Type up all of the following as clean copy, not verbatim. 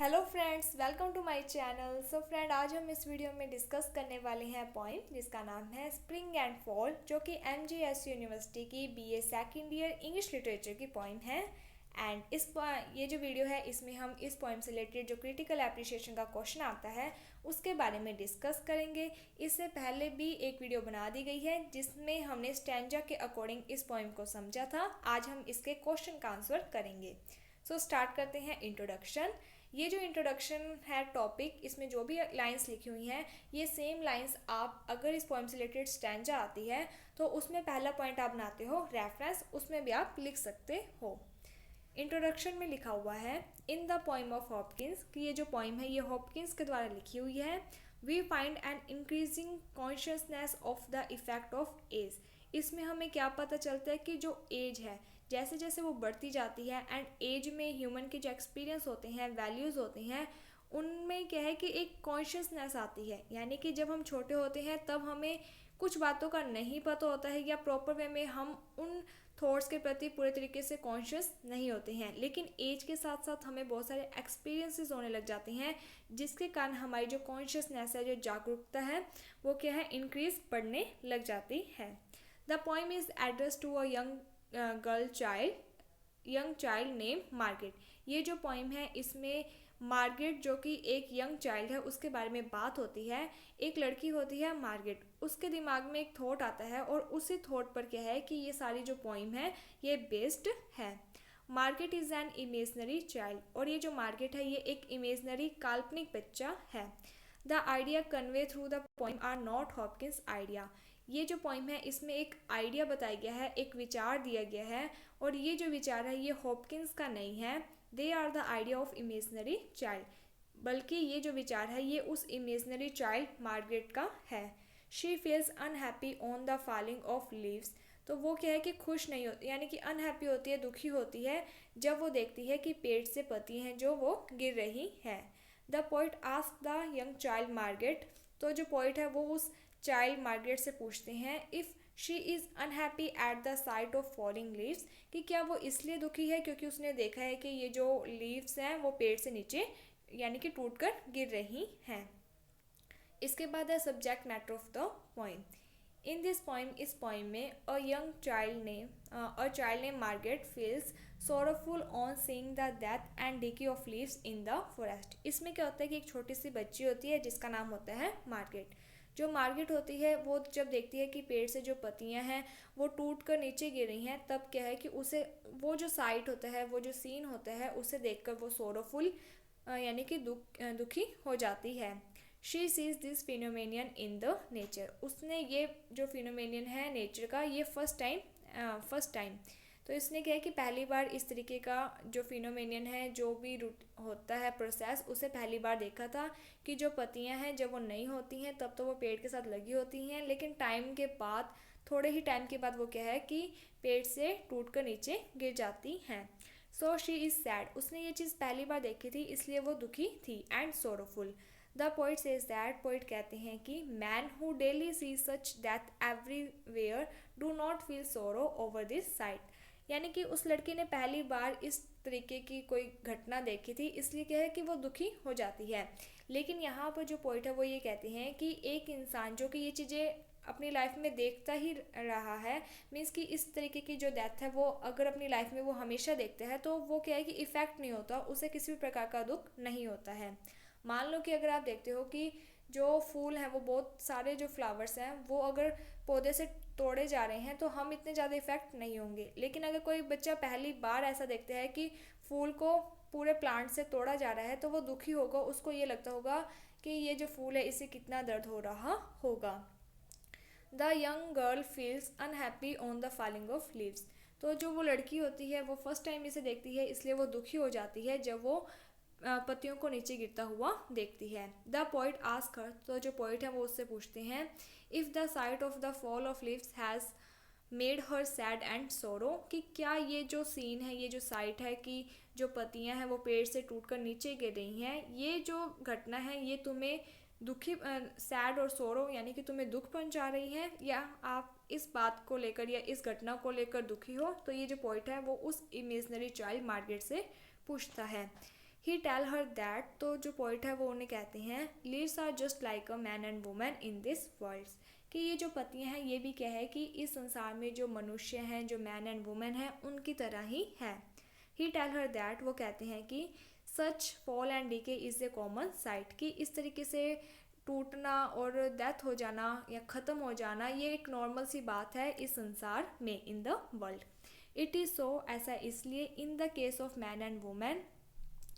Hello friends, welcome to my channel. So friend, आज हम इस वीडियो में डिस्कस करने वाले हैं पॉइंट जिसका नाम है स्प्रिंग एंड फॉल, जो कि एमजीएस यूनिवर्सिटी की BA second year English literature की पॉइंट है। एंड ये जो वीडियो है इसमें हम इस पॉइंट से रिलेटेड जो क्रिटिकल एप्रिशिएशन का क्वेश्चन आता है उसके बारे में डिस्कस करेंगे। इससे पहले भी एक वीडियो बना दी गई है जिसमें हमने स्टैंजा के अकॉर्डिंग इस पॉइंट को समझा था। आज हम इसके क्वेश्चन का आंसर करेंगे। सो स्टार्ट करते हैं इंट्रोडक्शन। ये जो इंट्रोडक्शन है टॉपिक, इसमें जो भी लाइंस लिखी हुई हैं ये सेम लाइंस आप अगर इस पॉइंट से रिलेटेड स्टैंजा आती है तो उसमें पहला पॉइंट आप बनाते हो रेफरेंस, उसमें भी आप लिख सकते हो। इंट्रोडक्शन में लिखा हुआ है in the poem of Hopkins, कि ये जो पोइम है ये हॉपकिंस के द्वारा लिखी हुई है। We find an increasing consciousness of the effect of age. इसमें हमें क्या पता चलता है कि जो एज है जैसे जैसे वो बढ़ती जाती है एंड एज में ह्यूमन के जो एक्सपीरियंस होते हैं, वैल्यूज़ होते हैं, उनमें क्या है कि एक कॉन्शियसनेस आती है। यानी कि जब हम छोटे होते हैं तब हमें कुछ बातों का नहीं पता होता है या प्रॉपर वे में हम उन थॉट्स के प्रति पूरे तरीके से कॉन्शियस नहीं होते हैं, लेकिन एज के साथ साथ हमें बहुत सारे एक्सपीरियंसेस होने लग जाते हैं जिसके कारण हमारी जो कॉन्शियसनेस है, जो जागरूकता है, वो क्या है इंक्रीज बढ़ने लग जाती है। The poem is address to a young child name Margaret. ये जो पोइम है इसमें मार्गरेट जो कि एक यंग चाइल्ड है उसके बारे में बात होती है। एक लड़की होती है मार्गरेट, उसके दिमाग में एक थॉट आता है और उसी थॉट पर क्या है कि ये सारी जो पोइम है ये बेस्ड है। Margaret is an imaginary child, और ये जो मार्गरेट है ये एक इमेजनरी काल्पनिक बच्चा है। The idea convey through the poem are not Hopkins idea. ये जो पोइम है इसमें एक आइडिया बताया गया है, एक विचार दिया गया है, और ये जो विचार है ये हॉपकिंस का नहीं है। They are the idea of imaginary child, बल्कि ये जो विचार है ये उस इमेजनरी चाइल्ड मार्गरेट का है। She feels unhappy on the falling of leaves. तो वो क्या है कि खुश नहीं होती, यानी कि अनहैप्पी होती है, दुखी होती है जब वो देखती है कि पेड़ से पत्ती हैं जो वो गिर रही है। The poet ask the young child Margaret. तो जो पोइट है वो उस चाइल्ड मार्गरेट से पूछते हैं if she is unhappy at the site of falling leaves, कि क्या वो इसलिए दुखी है क्योंकि उसने देखा है कि ये जो लीव्स हैं वो पेड़ से नीचे यानी कि टूटकर गिर रही हैं। इसके बाद है subject matter of the poem. In this poem, इस पोइम में a child name Margaret feels sorrowful on seeing the death and decay of leaves in the forest. इसमें क्या होता है कि एक छोटी सी बच्ची होती है जिसका नाम होता है मार्गरेट। जो मार्गरेट होती है वो जब देखती है कि पेड़ से जो पत्तियां हैं वो टूट कर नीचे गिर रही हैं, तब क्या है कि उसे वो जो साइट होता है, वो जो सीन होता है, उसे देखकर वो सोरोफुल यानी कि दुखी हो जाती है। She sees this phenomenon in the nature. उसने ये जो फिनोमेनियन है नेचर का ये फर्स्ट टाइम तो इसने क्या है कि पहली बार इस तरीके का जो फिनोमेनियन है, जो भी रूट होता है प्रोसेस, उसे पहली बार देखा था कि जो पत्तियां हैं जब वो नहीं होती हैं तब तो वो पेड़ के साथ लगी होती हैं, लेकिन टाइम के बाद, थोड़े ही टाइम के बाद वो क्या है कि पेड़ से टूट कर नीचे गिर जाती हैं। So she is sad. उसने ये चीज़ पहली बार देखी थी इसलिए वो दुखी थी। And sorrowful. The poet says that, poet कहते हैं कि man who daily see such death everywhere do not feel sorrow over this sight. यानी कि उस लड़की ने पहली बार इस तरीके की कोई घटना देखी थी इसलिए क्या है कि वो दुखी हो जाती है। लेकिन यहाँ पर जो पोइट है वो ये कहते हैं कि एक इंसान जो कि ये चीज़ें अपनी लाइफ में देखता ही रहा है, मीन्स कि इस तरीके की जो डेथ है वो अगर अपनी लाइफ में वो हमेशा देखता है तो वो क्या है कि इफ़ेक्ट नहीं होता, उसे किसी भी प्रकार का दुख नहीं होता है। मान लो कि अगर आप देखते हो कि जो फूल हैं वो बहुत सारे जो फ्लावर्स हैं वो अगर पौधे से तोड़े जा रहे हैं तो हम इतने ज़्यादा इफेक्ट नहीं होंगे, लेकिन अगर कोई बच्चा पहली बार ऐसा देखता है कि फूल को पूरे प्लांट से तोड़ा जा रहा है तो वो दुखी होगा, उसको ये लगता होगा कि ये जो फूल है इसे कितना दर्द हो रहा होगा। The young girl feels unhappy on the falling of leaves. तो जो वो लड़की होती है वो फर्स्ट टाइम इसे देखती है इसलिए वो दुखी हो जाती है जब वो पत्तियों को नीचे गिरता हुआ देखती है। The poet ask her. तो जो पोइट है वो उससे पूछते हैं if the site of the fall of leaves has made her sad and सोरो, कि क्या ये जो सीन है, ये जो साइट है कि जो पत्तियां हैं वो पेड़ से टूटकर नीचे गिर रही हैं, ये जो घटना है ये तुम्हें दुखी, सैड और सोरो यानी कि तुम्हें दुख पहुंचा रही है, या आप इस बात को लेकर या इस घटना को लेकर दुखी हो। तो ये जो पोइट है वो उस इमेजनरी चाइल्ड मार्गरेट से पूछता है। ही टेल हर दैट, तो जो पोइट है वो उन्हें कहते हैं leaves are just like a man and women in this world, कि ये जो पतियां हैं ये भी क्या है कि इस संसार में जो मनुष्य हैं, जो मैन एंड वुमेन हैं, उनकी तरह ही है। ही टेल हर दैट, वो कहते हैं कि such fall and decay is a common sight, कि इस तरीके से टूटना और डेथ हो जाना या ख़त्म हो जाना ये एक नॉर्मल सी बात है इस संसार में, in the world. It is so, ऐसा इसलिए in the case of man and women,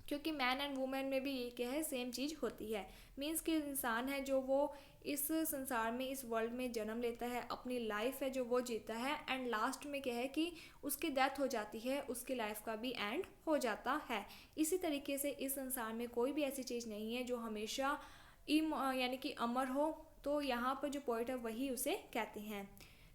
क्योंकि मैन एंड वुमेन में भी ये क्या है, सेम चीज़ होती है। मीन्स कि इंसान है जो वो इस संसार में, इस वर्ल्ड में जन्म लेता है, अपनी लाइफ है जो वो जीता है, एंड लास्ट में क्या है कि उसकी डेथ हो जाती है, उसकी लाइफ का भी एंड हो जाता है। इसी तरीके से इस संसार में कोई भी ऐसी चीज़ नहीं है जो हमेशा यानी कि अमर हो। तो यहाँ पर जो पोइट है वही उसे कहते हैं।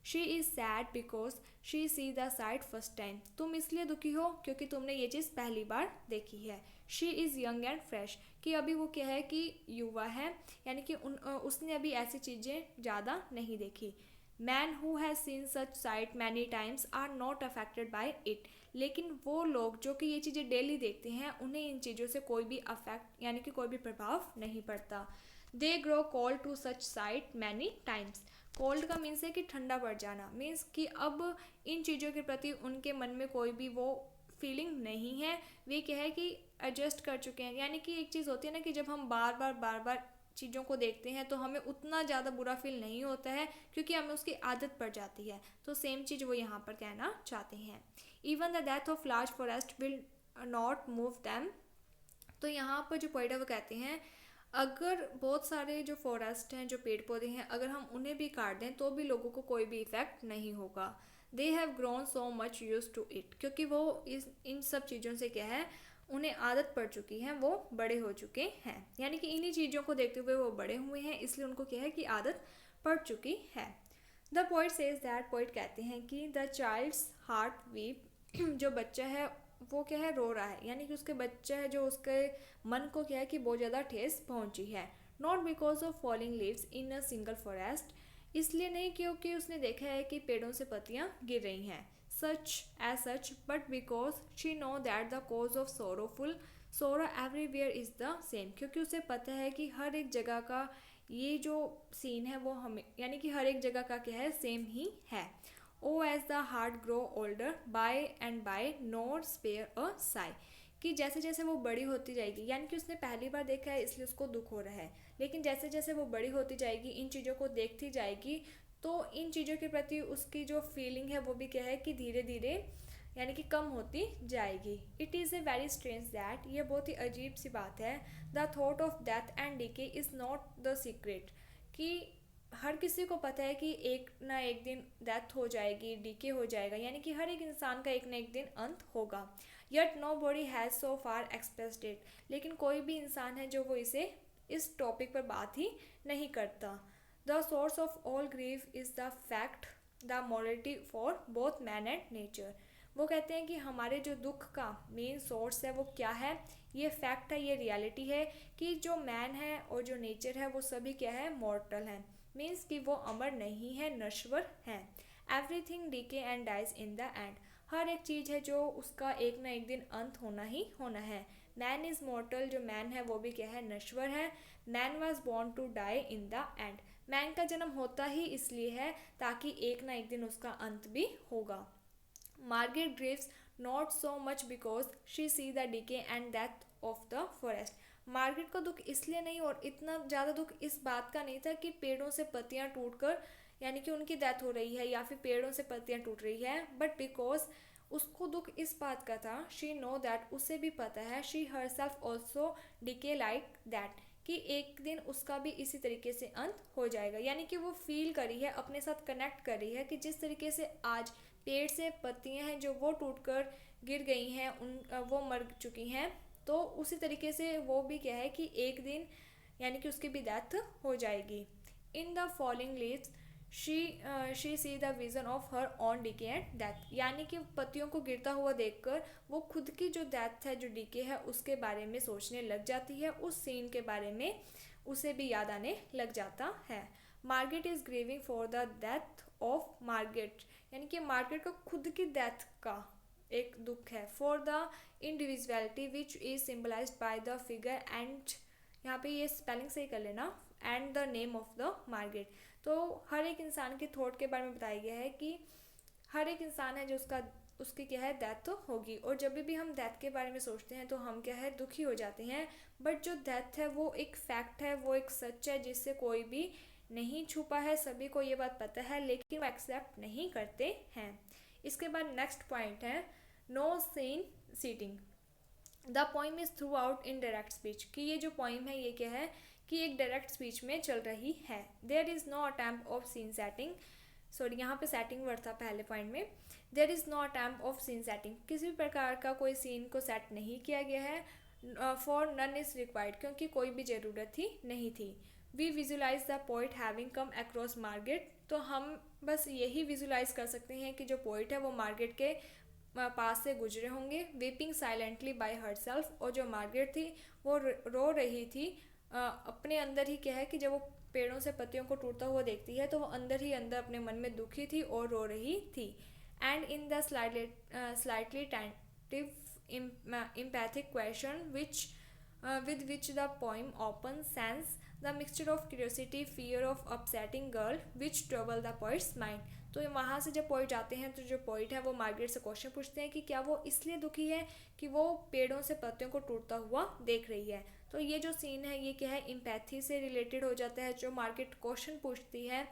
She is sad because she see the site first time, तुम इसलिए दुखी हो क्योंकि तुमने ये चीज़ पहली बार देखी है। She is young and fresh, कि अभी वो क्या है कि युवा है, यानी कि उसने अभी ऐसी चीज़ें ज़्यादा नहीं देखी। Man who has seen such sight many times are not affected by it, लेकिन वो लोग जो कि ये चीज़ें डेली देखते हैं उन्हें इन चीज़ों से कोई भी अफेक्ट यानी कि कोई भी प्रभाव नहीं पड़ता। They grow cold to such sight many times, cold का मीन्स है कि ठंडा पड़ जाना, मीन्स कि अब इन चीज़ों के प्रति उनके मन में कोई भी वो फीलिंग नहीं है, वे क्या है कि एडजस्ट कर चुके हैं। यानी कि एक चीज़ होती है ना कि जब हम बार बार चीज़ों को देखते हैं तो हमें उतना ज़्यादा बुरा फील नहीं होता है क्योंकि हमें उसकी आदत पड़ जाती है। तो सेम चीज़ वो यहाँ पर कहना चाहते हैं। Even the death of large forest will not move them, तो यहाँ पर जो पोइट है वो कहते हैं अगर बहुत सारे जो फॉरेस्ट हैं, जो पेड़ पौधे हैं, अगर हम उन्हें भी काट दें तो भी लोगों को कोई भी इफेक्ट नहीं होगा। They have grown so much use to it, क्योंकि वो इन सब चीज़ों से क्या है, उन्हें आदत पड़ चुकी है, वो बड़े हो चुके हैं। यानी कि इन्हीं चीज़ों को देखते हुए वो बड़े हुए हैं, इसलिए उनको क्या है कि आदत पड़ चुकी है। The poet says that, poet कहते हैं कि द चाइल्ड्स हार्ट वीप, जो बच्चा है वो क्या है, रो रहा है, यानी कि उसके बच्चा है जो उसके मन को क्या है कि बहुत ज़्यादा ठेस पहुंची है। Not because of falling leaves in a single forest, इसलिए नहीं क्योंकि उसने देखा है कि पेड़ों से पत्तियां गिर रही हैं, such but because she know that the cause of sorrowful सोरो एवरीवेयर इज़ द सेम, क्योंकि उसे पता है कि हर एक जगह का ये जो सीन है वो हमें यानी कि हर एक जगह का क्या है, सेम ही है। Oh as the heart grow older by and by not spare a sigh, कि जैसे जैसे वो बड़ी होती जाएगी, यानी कि उसने पहली बार देखा है इसलिए उसको दुख हो रहा है, लेकिन जैसे जैसे वो बड़ी होती जाएगी, इन चीज़ों को देखती जाएगी, तो इन चीज़ों के प्रति उसकी जो फीलिंग है वो भी क्या है कि धीरे धीरे यानी कि कम होती जाएगी। It is a very strange that, ये बहुत ही अजीब सी बात है। The thought of death and decay is not the secret, कि हर किसी को पता है कि एक ना एक दिन डेथ हो जाएगी, डीके हो जाएगा, यानी कि हर एक इंसान का एक ना एक दिन अंत होगा। Yet nobody has so far expressed it, लेकिन कोई भी इंसान है जो वो इस टॉपिक पर बात ही नहीं करता। The source of all grief is the fact the morality for both man and nature, वो कहते हैं कि हमारे जो दुख का मेन सोर्स है वो क्या है, ये फैक्ट है, ये रियलिटी है कि जो मैन है और जो नेचर है वो सभी क्या है, मॉर्टल हैं, मीन्स कि वो अमर नहीं है, नश्वर हैं। Everything decays and dies in the end, हर एक चीज़ है जो उसका एक ना एक दिन अंत होना ही होना है। मैन इज़ मॉर्टल, जो मैन है वो भी क्या है, नश्वर है। Man was born to die in the end, man का जन्म होता ही इसलिए है ताकि एक ना एक दिन उसका अंत भी होगा। Margaret grieves not so much because she see the decay and death of the forest, Margaret का दुख इसलिए नहीं और इतना ज़्यादा दुख इस बात का नहीं था कि पेड़ों से पत्तियां टूटकर यानी कि उनकी डेथ हो रही है या फिर पेड़ों से पत्तियां टूट रही है, बट बिकॉज उसको दुख इस बात का था, शी नो दैट, उसे भी पता है, she her self also decay like that, कि एक दिन उसका भी इसी तरीके से अंत हो जाएगा। यानी कि वो फील करी है, अपने साथ कनेक्ट कर रही है कि जिस तरीके से आज पेड़ से पत्तियां हैं जो वो टूटकर गिर गई हैं, वो मर चुकी हैं, तो उसी तरीके से वो भी क्या है कि एक दिन यानी कि उसकी भी डेथ हो जाएगी। In the falling leaves she see the vision of her own decay and death, यानी कि पत्तियों को गिरता हुआ देखकर वो खुद की जो डेथ है, जो डीके है, उसके बारे में सोचने लग जाती है, उस सीन के बारे में उसे भी याद आने लग जाता है। Margaret is grieving for the death of Margaret, यानी कि मार्गरेट को खुद की डेथ का एक दुख है। For the individuality which is symbolized by the figure and, यहाँ पे ये स्पेलिंग सही कर लेना, and the name of the Margaret. तो हर एक इंसान के थॉट के बारे में बताया गया है कि हर एक इंसान है जो उसकी क्या है, डेथ तो होगी। और जब भी हम डेथ के बारे में सोचते हैं तो हम क्या है, दुखी हो जाते हैं। बट जो डेथ है वो एक फैक्ट है, वो एक सच है जिससे कोई भी नहीं छुपा है, सभी को ये बात पता है, लेकिन वो एक्सेप्ट नहीं करते हैं। इसके बाद नेक्स्ट पॉइंट है no scene setting. The poem is throughout in direct speech, कि ये जो पोइम है ये क्या है कि एक डायरेक्ट स्पीच में चल रही है। There is no attempt of scene setting, sorry यहाँ पे सेटिंग वर्ड था पहले पॉइंट में। There is no attempt of scene setting, किसी भी प्रकार का कोई सीन को सेट नहीं किया गया है। फॉर नन इज़ रिक्वायर्ड, क्योंकि कोई भी ज़रूरत ही नहीं थी। We visualise the poet having come across Margaret, तो हम बस यही विजुलाइज कर सकते हैं कि जो पोइट है वो मार्गरेट के पास से गुजरे होंगे। वीपिंग साइलेंटली बाय हरसेल्फ, और जो मार्गरेट थी वो रो रही थी अपने अंदर ही। क्या है कि जब वो पेड़ों से पत्तियों को टूटता हुआ देखती है तो वो अंदर ही अंदर अपने मन में दुखी थी और रो रही थी। And in the slightly tentative empathic question which with which the poem opens sense the mixture of curiosity, fear of upsetting girl which trouble the poet's mind। तो वहाँ से जब पोइट आते हैं तो जो पोइट है वो मार्गरेट से क्वेश्चन पूछते हैं कि क्या वो इसलिए दुखी है कि वो पेड़ों से पत्तियों को टूटता हुआ देख रही है। तो ये जो सीन है ये क्या है, इम्पैथी से रिलेटेड हो जाता है। जो मार्गरेट क्वेश्चन पूछती है,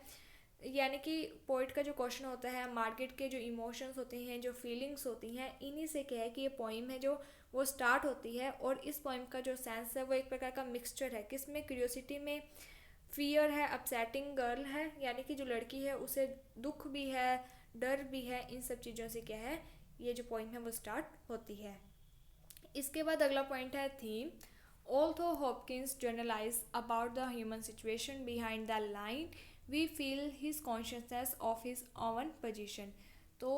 यानी कि पोइट का जो क्वेश्चन होता है, मार्गरेट के जो इमोशंस होते हैं, जो फीलिंग्स होती हैं, इन्हीं से क्या है कि ये पोइम है जो वो स्टार्ट होती है। और इस पोइम का जो सेंस है वो एक प्रकार का मिक्सचर है, किसमें क्यूरियोसिटी में, फियर है, अपसेटिंग गर्ल है, यानी कि जो लड़की है उसे दुख भी है, डर भी है, इन सब चीज़ों से क्या है ये जो पोइम है वो स्टार्ट होती है। इसके बाद अगला पॉइंट है theme. Although Hopkins generalized about the human situation behind the line, we feel his consciousness of his own position। तो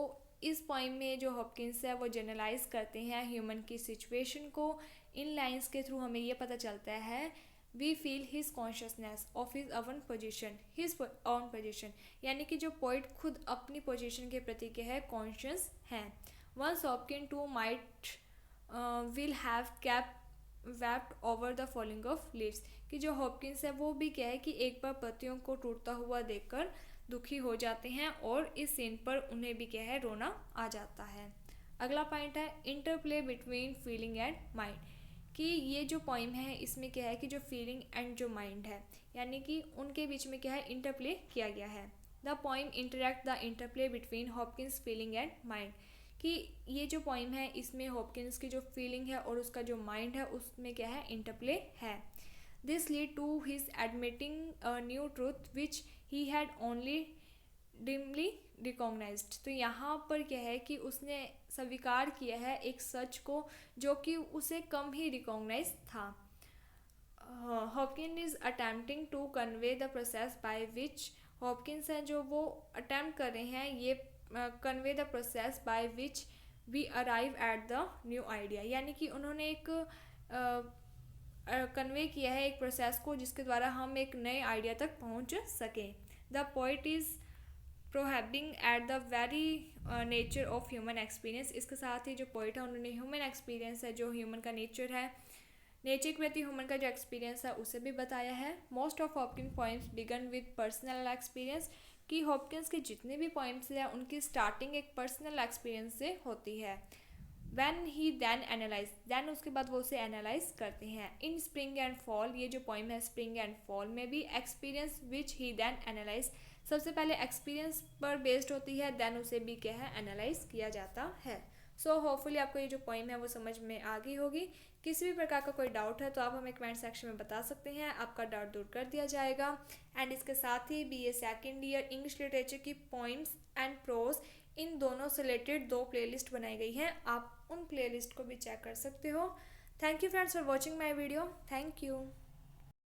इस पोइम में जो हॉपकिंस है वो जनरलाइज करते हैं ह्यूमन की सिचुएशन को। इन लाइंस के थ्रू हमें ये पता चलता है we feel his consciousness of his own position, his own position, यानी कि जो पोइट खुद अपनी पोजिशन के प्रति क्या है, कॉन्शियस हैं। Once Hopkin to might will have cap wept over the falling of leaves, कि जो हॉपकिंस है वो भी क्या है कि एक बार पत्तियों को टूटता हुआ देखकर दुखी हो जाते हैं और इस सीन पर उन्हें भी क्या है, रोना आ जाता है। अगला पॉइंट है interplay between feeling and mind, कि ये जो पोइम है इसमें क्या है कि जो फीलिंग एंड जो माइंड है, यानी कि उनके बीच में क्या है, इंटरप्ले किया गया है। The poem interact the interplay between Hopkins feeling and mind, कि ये जो पोइम है इसमें हॉपकिंस की जो फीलिंग है और उसका जो माइंड है उसमें क्या है, इंटरप्ले है। This lead to his admitting a new truth which he had only dimly recognised. तो यहाँ पर क्या है कि उसने स्वीकार किया है एक सच को जो कि उसे कम ही रिकॉग्नाइज था। Hopkin is attempting to convey the process by which, Hopkins हैं जो वो अटेम्प्ट कर रहे हैं ये convey the process by which we arrive at the new idea, यानी कि उन्होंने एक कन्वे किया है एक प्रोसेस को जिसके द्वारा हम एक नए आइडिया तक पहुंच सकें। The poet is probing at the very nature of human experience, इसके साथ ही जो पोइट है उन्होंने ह्यूमन एक्सपीरियंस है, जो ह्यूमन का नेचर है, नेचर के प्रति ह्यूमन का जो एक्सपीरियंस है उसे भी बताया है। Most of Hopkins poems began with personal experience, कि हॉपकिंस के जितने भी पोइम्स हैं उनकी स्टार्टिंग एक पर्सनल एक्सपीरियंस से होती है। When he then analyse, then उसके बाद वो उसे एनालाइज करते हैं। इन स्प्रिंग एंड फॉल, ये जो पोइम है स्प्रिंग एंड फॉल में भी experience which he then analyse, सबसे पहले एक्सपीरियंस पर बेस्ड होती है, देन उसे भी क्या है, एनालाइज किया जाता है। सो होपफुली आपको ये जो पोइम है वो समझ में आ गई होगी। किसी भी प्रकार का कोई डाउट है तो आप हमें कमेंट सेक्शन में बता सकते हैं, आपका डाउट दूर कर दिया जाएगा। एंड इसके साथ ही BA second year English literature की पोइम्स एंड प्रोज इन दोनों से रिलेटेड 2 प्लेलिस्ट बनाई गई हैं, आप उन प्लेलिस्ट को भी चेक कर सकते हो। Thank you friends for watching my video. Thank you.